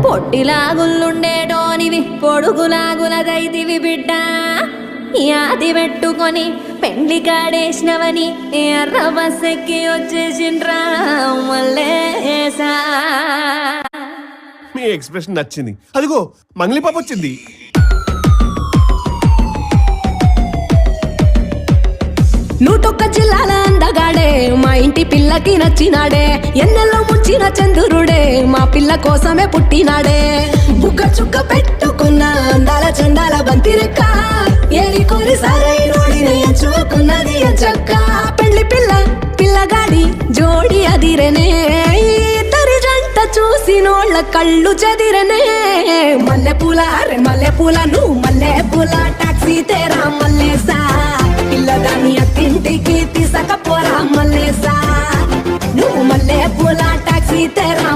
పొట్టిలాగుల్లుండేటోనివి పొడుగులాగులదైతివి బిడ్డ యాది పెట్టుకొని పెండ్లి కాడేసినవని ఎర్ర బస్సెక్కి వచ్చేసిండ్రా మల్లేసా. మీ ఎక్స్ప్రెషన్ నచ్చింది. అదిగో మంగళి పాప వచ్చింది. నూటొక్క జిల్లాల అందగాడే మా ఇంటి పిల్లకి నచ్చినాడే. ఎన్నెల్లో ముంచిన చంద్రుడే మా పిల్ల కోసమే పుట్టినాడే. బుగ్గ చుక్క పెట్టుకున్న అందాల చందాల బంతిరెక్క ఏరి కోరి సరైనోడిని ఎంచుకున్నది చక్క. పెళ్లి పిల్ల పిల్లగాడి జోడి అదిరనే ఇద్దరి జంట చూసినోళ్ళ కళ్ళు చెదిరనే. మల్లె పూల అరే మల్లె పూల నువ్వు మల్లె పూల టాక్సీ తేరా మల్లేసా. పిల్లదాన్ని అత్తింటికి తీసుకపోరా మల్లేసా. నువ్వు మల్లె పూల టాక్సీ తేరా